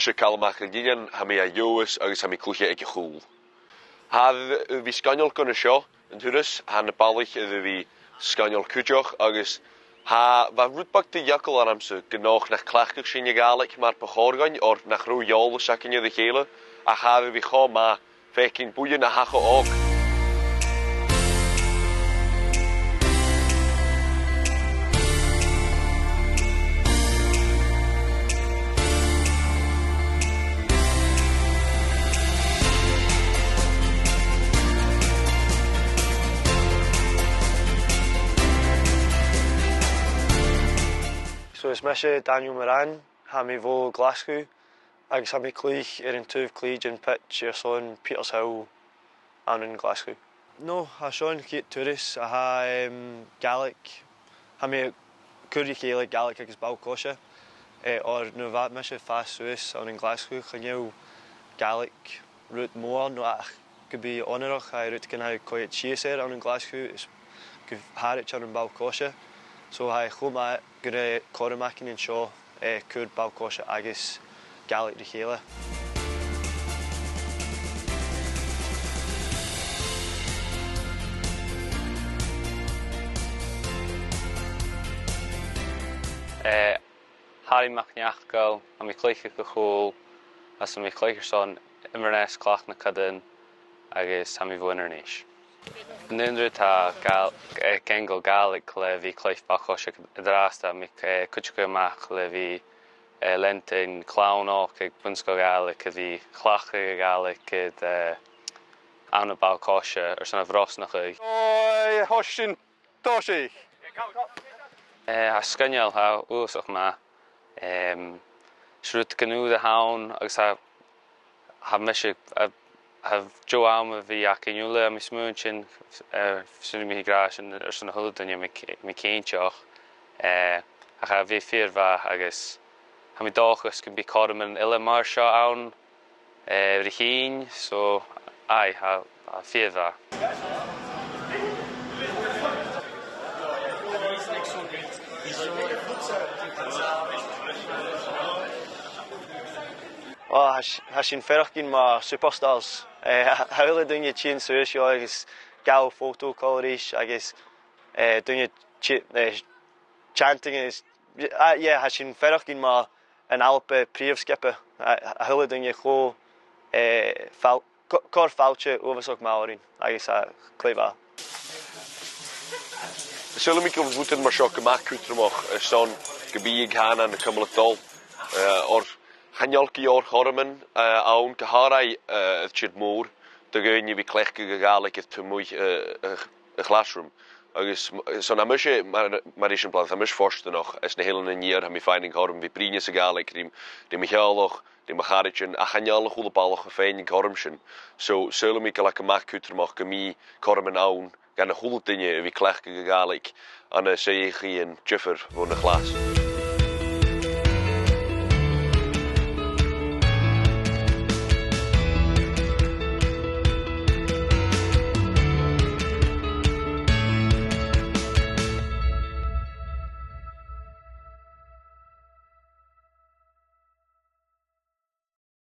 Misha h-Eileanan ha mi a Joas agus ha mi Cluicheadairan. Ha vi scanol gonna seo yn hwyrus, ha na balich iddo fi scanol cwdioch agus ha va rwtbag dy iacol ar amser gynoch nach clachgach sy'n gaelig mar pachorgain o'r nach rw iol sac yn ydych hele a ha fi cho ma fecyn bwyn na hacho og. So is h-Eileanan, ha mi fo Glasgow, agus ha mi Cluicheadairan Coinnich pitch ar son Peters Hill an in Glasgow. No, ha son ceit tourist, a ha Gaelic, ha mi Coinnich Gaelic agus Balcosha, or no va mishe fast Suez an in Glasgow, chanel Gaelic route more, no ach could be honorach, ha route can ha Coinnich an in Glasgow, is Harwich an in Balcosha. So I chwma gyda Cormacan yn sio cwrdd Balcosha agus Gaelic dy chéile. Harry Macniachgal, a mi Cluicheadairan as a mi Cluicheadairan Inverness clach na cadin agus ha mi fo Inverness. Nundra tá gengol Gaelic le bhí Cluich Coinnich mi cwtio amach le bhí lentyn clownach ag bunsco Gaelic a bhí clacha Gaelic ag anna Balcosha ar sanna bhrosnach ag. Oi, hoshin toshi. Ha scanneal ha úsach ma srút ganú a haun agus ha mishe have Joe Alma vi akinule am smunchin sun mi grashin er sun huludanya mi keinchoch a ha vi firva agus ha mi dochus can be cardamom illa marsha aun rihin so I ha firva. Well, has sy'n ferach gyn ma superstars. Hawle doen je tjien Suez jo agus gauw foto colorish agus doen je chanting is ja has sy'n ferach gyn ma een Alba priefskippe. Hawle doen je go kor foutje oversok maorin agus kleva. Zullen we kom voeten maar zo gemaakt kutremach zo'n gebied gaan aan de Cumberland or Chanolki o'r chorman awn gyharai chyd môr dy gyn i fi clechg Gaelic eith tymwy y classroom. Agus, so na myshe mar eisiau blaen, na myshe forst ynoch, es na helen yn i'r ham i ffain yn chorm, fi brinus y Gaelic, dim i hialoch, dim i charityn, a chanolach hwyl y baloch y fein yn chorm sy'n. So, sylwm i gael ac y mac cwtrymach gymi chorm yn awn, gan y hwyl dynnu i fi clechg Gaelic, an y seich i yn jyffer fwn y chlas.